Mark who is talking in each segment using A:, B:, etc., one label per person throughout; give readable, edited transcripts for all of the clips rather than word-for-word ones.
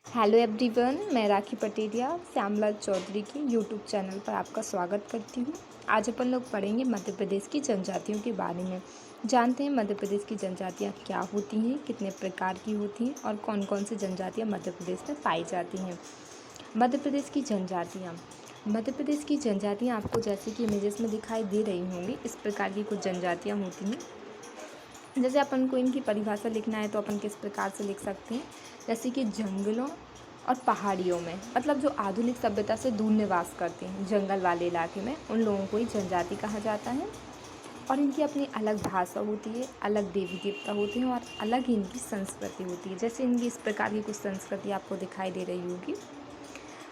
A: Hello everyone, मैं राखी पटेरिया श्यामलाल चौधरी के YouTube channel पर आपका स्वागत करती हूँ। आज अपन लोग पढ़ेंगे मध्य प्रदेश की जनजातियों के बारे में। जानते हैं मध्य प्रदेश की जनजातियाँ क्या होती हैं, कितने प्रकार की होती हैं और कौन कौन सी जनजातियाँ मध्य प्रदेश में पाई जाती हैं। मध्य प्रदेश की जनजातियाँ आपको जैसे कि इमेजेस में दिखाई दे रही होंगी, इस प्रकार की कुछ जनजातियाँ होती हैं। जैसे अपन को इनकी परिभाषा लिखना है तो अपन किस प्रकार से लिख सकते हैं, जैसे कि जंगलों और पहाड़ियों में, मतलब जो आधुनिक सभ्यता से दूर निवास करते हैं जंगल वाले इलाके में, उन लोगों को ही जनजाति कहा जाता है। और इनकी अपनी अलग भाषा होती है, अलग देवी देवता होते हैं और अलग ही इनकी संस्कृति होती है। जैसे इनकी इस प्रकार की कुछ संस्कृति आपको दिखाई दे रही होगी।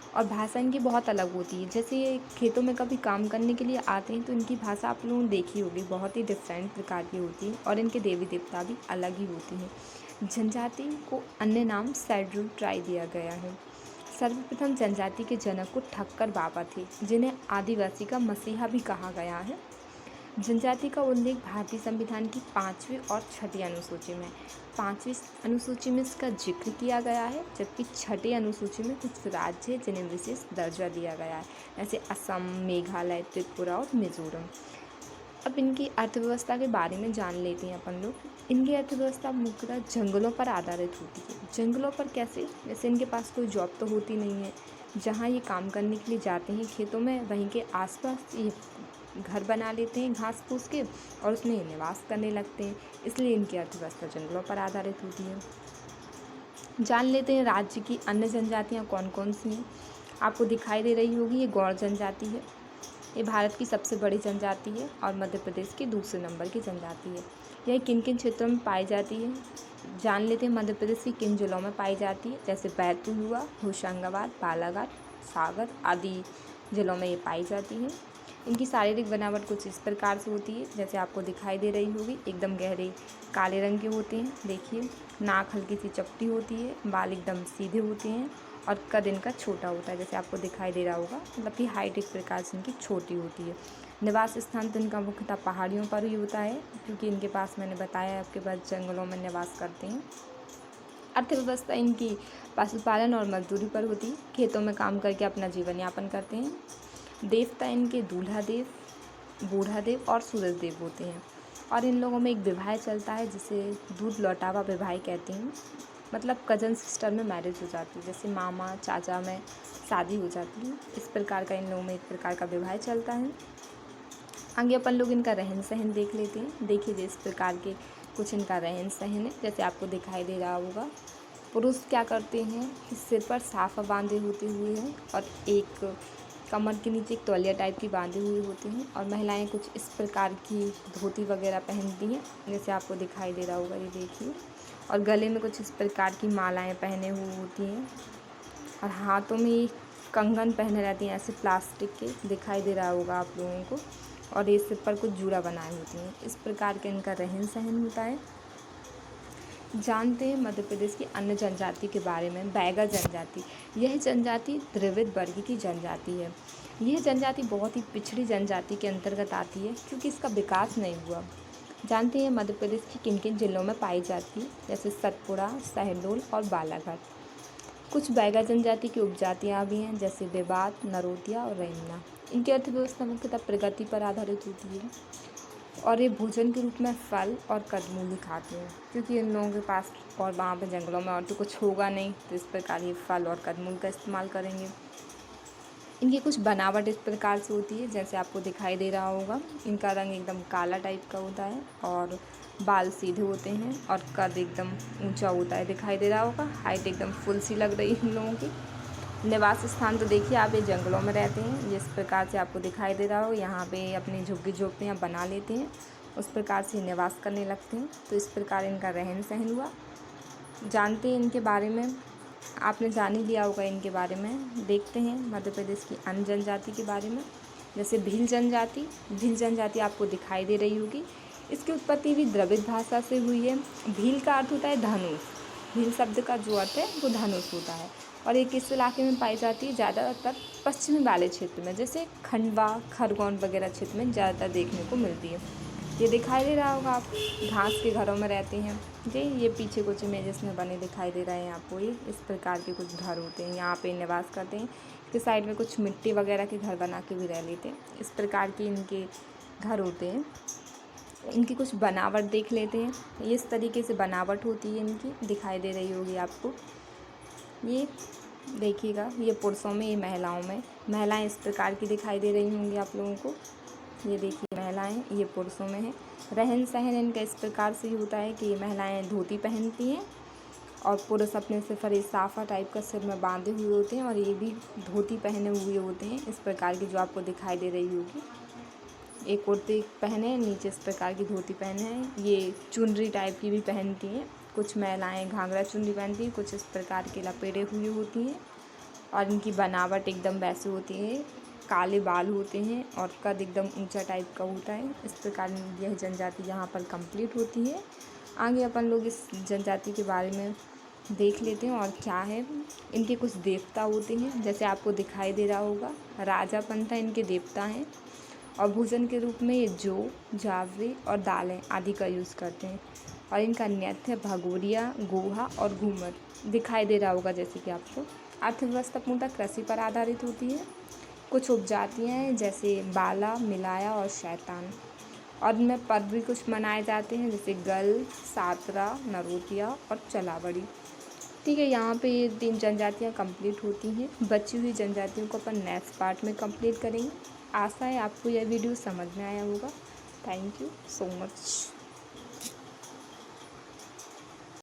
A: और भाषा इनकी बहुत अलग होती है। जैसे ये खेतों में कभी काम करने के लिए आते हैं तो इनकी भाषा आप लोगों ने देखी होगी, बहुत ही डिफरेंट प्रकार की होती है और इनके देवी देवता भी अलग ही होती हैं। जनजाति को अन्य नाम शेड्यूल ट्राइब दिया गया है। सर्वप्रथम जनजाति के जनक को ठक्कर बाबा थे, जिन्हें आदिवासी का मसीहा भी कहा गया है। जनजाति का उल्लेख भारतीय संविधान की 5वीं और 6ठी अनुसूची में 5वीं अनुसूची में इसका जिक्र किया गया है, जबकि 6ठी अनुसूची में कुछ राज्य हैं जिन्हें विशेष दर्जा दिया गया है, जैसे असम, मेघालय, त्रिपुरा और मिजोरम। अब इनकी अर्थव्यवस्था के बारे में जान लेते हैं अपन लोग। इनकी अर्थव्यवस्था मुख्यतः जंगलों पर आधारित होती है। जंगलों पर कैसे? जैसे इनके पास कोई जॉब तो होती नहीं है, जहाँ ये काम करने के लिए जाते हैं खेतों में, वहीं के आसपास ये घर बना लेते हैं घास फूस के और उसमें निवास करने लगते हैं, इसलिए इनकी अर्थव्यवस्था जंगलों पर आधारित होती है। जान लेते हैं राज्य की अन्य जनजातियाँ कौन कौन सी हैं। आपको दिखाई दे रही होगी, ये गौड़ जनजाति है। ये भारत की सबसे बड़ी जनजाति है और मध्य प्रदेश की दूसरे नंबर की जनजाति है। यह किन किन क्षेत्रों में पाई जाती है, जान लेते हैं। मध्य प्रदेश की किन जिलों में पाई जाती है, जैसे बैतूल हुआ, होशंगाबाद, बालाघाट, सागर आदि जिलों में ये पाई जाती है। इनकी शारीरिक बनावट कुछ इस प्रकार से होती है, जैसे आपको दिखाई दे रही होगी, एकदम गहरे काले रंग के होते हैं। देखिए, नाक हल्की सी चपटी होती है, बाल एकदम सीधे होते हैं और कद इनका छोटा होता है, जैसे आपको दिखाई दे रहा होगा, मतलब कि हाइट एक प्रकार से इनकी छोटी होती है। निवास स्थान तो इनका मुख्यतः पहाड़ियों पर ही होता है, क्योंकि इनके पास, मैंने बताया आपके पास, जंगलों में निवास करते हैं। अर्थव्यवस्था इनकी पशुपालन और मजदूरी पर होती है, खेतों में काम करके अपना जीवन यापन करते हैं। देवता इनके दूल्हा देव, बूढ़ा देव और सूरज देव होते हैं। और इन लोगों में एक विवाह चलता है जिसे दूध लौटावा विवाह कहते हैं, मतलब कजन सिस्टर में मैरिज हो जाती है, जैसे मामा चाचा में शादी हो जाती है। इस प्रकार का इन लोगों में एक प्रकार का विवाह चलता है। आगे अपन लोग इनका रहन सहन देख लेते हैं। देखिए, जिस प्रकार के कुछ इनका रहन सहन है, जैसे आपको दिखाई दे रहा होगा। पुरुष क्या करते हैं, सिर पर साफा बांधे होते हुए हैं और एक कमर के नीचे एक तौलिया टाइप की बांधे हुए होते हैं। और महिलाएं कुछ इस प्रकार की धोती वगैरह पहनती हैं, जैसे आपको दिखाई दे रहा होगा, ये देखिए। और गले में कुछ इस प्रकार की मालाएं पहने हुए होती हैं और हाथों में कंगन पहने रहती हैं, ऐसे प्लास्टिक के, दिखाई दे रहा होगा आप लोगों को। और ये सिर पर कुछ जूड़ा बनाए होती हैं। इस प्रकार के इनका रहन सहन होता है। जानते हैं मध्य प्रदेश की अन्य जनजाति के बारे में। बैगा जनजाति, यह जनजाति द्रविड़ वर्ग की जनजाति है। यह जनजाति बहुत ही पिछड़ी जनजाति के अंतर्गत आती है, क्योंकि इसका विकास नहीं हुआ। जानते हैं मध्य प्रदेश की किन किन जिलों में पाई जाती है, जैसे सतपुड़ा, शहडोल और बालाघाट। कुछ बैगा जनजाति की उपजातियाँ भी हैं, जैसे बेबात, नरोतिया और रैना। इनकी अर्थव्यवस्था मुख्यतः प्रगति पर आधारित होती है और ये भोजन के रूप में फल और कंदमूल खाते हैं, क्योंकि इन लोगों के पास और वहाँ पे जंगलों में और तो कुछ होगा नहीं, तो इस प्रकार ये फल और कंदमूल का इस्तेमाल करेंगे। इनकी कुछ बनावट इस प्रकार से होती है, जैसे आपको दिखाई दे रहा होगा। इनका रंग एकदम काला टाइप का होता है और बाल सीधे होते हैं और कद एकदम ऊंचा होता है, दिखाई दे रहा होगा। हाइट एकदम फुल सी लग रही है इन लोगों की। निवास स्थान तो देखिए आप, ये जंगलों में रहते हैं, जिस प्रकार से आपको दिखाई दे रहा हो। यहाँ पे अपनी झुग्गी झोपड़ियाँ बना लेते हैं, उस प्रकार से निवास करने लगते हैं। तो इस प्रकार इनका रहन सहन हुआ। जानते हैं इनके बारे में, आपने जान ही लिया होगा इनके बारे में। देखते हैं मध्य प्रदेश की अन्य जनजाति के बारे में, जैसे भील जनजाति। भील जनजाति आपको दिखाई दे रही होगी। इसकी उत्पत्ति भी द्रविड़ भाषा से हुई है। भील का अर्थ होता है धनुष। भील शब्द का जो अर्थ है वो धनुष होता है। और ये किस इलाके में पाई जाती है, ज़्यादातर पश्चिमी वाले क्षेत्र में, जैसे खंडवा, खरगोन वगैरह क्षेत्र में ज़्यादातर देखने को मिलती है। ये दिखाई दे रहा होगा, आप घास के घरों में रहते हैं जी। ये पीछे कुछ इमेजेस में बने दिखाई दे रहे हैं आपको। ये इस प्रकार के कुछ घर होते हैं, यहाँ पे निवास करते हैं। इसके साइड में कुछ मिट्टी वगैरह के घर बना के भी रह लेते हैं। इस प्रकार के इनके घर होते हैं। इनकी कुछ बनावट देख लेते हैं। ये इस तरीके से बनावट होती है इनकी, दिखाई दे रही होगी आपको। ये देखिएगा, ये पुरुषों में, ये महिलाओं में। महिलाएं इस प्रकार की दिखाई दे रही होंगी आप लोगों को। ये देखिए महिलाएं, ये पुरुषों में है। रहन सहन इनका इस प्रकार से ही होता है कि ये महिलाएं धोती पहनती हैं और पुरुष अपने से साफा टाइप का सिर में बांधे हुए होते हैं और ये भी धोती पहने हुए होते हैं इस प्रकार की, जो आपको दिखाई दे रही होगी। एक कुर्ती पहने हैं, नीचे इस प्रकार की धोती पहने हैं। ये चुनरी टाइप की भी पहनती हैं। कुछ महिलाएं घाघरा चुनरी पहनती हैं, कुछ इस प्रकार के लपेटे हुई होती हैं और इनकी बनावट एकदम वैसे होती है। काले बाल होते हैं और कद एकदम ऊंचा टाइप का होता है। इस प्रकार यह जनजाति यहाँ पर कंप्लीट होती है। आगे अपन लोग इस जनजाति के बारे में देख लेते हैं और क्या है। इनके कुछ देवता होते हैं, जैसे आपको दिखाई दे रहा होगा। राजा पंथा इनके देवता हैं और भोजन के रूप में ये जौ, जावरे और दालें आदि का यूज़ करते हैं। और इनका नृत्य भगोरिया, गोहा और घूमर दिखाई दे रहा होगा जैसे कि आपको। अर्थव्यवस्था पूर्णतः कृषि पर आधारित होती है। कुछ उपजातियाँ हैं जैसे बाला, मिलाया और शैतान। और इनमें पर्व भी कुछ मनाए जाते हैं जैसे गल, सातरा, नरोतिया और चलावड़ी। ठीक है, यहाँ पे ये 3 जनजातियाँ कंप्लीट होती हैं। बची हुई जनजातियों को अपन नेक्स्ट पार्ट में कंप्लीट करेंगे। आशा है आपको यह वीडियो समझ में आया होगा। Thank you so much.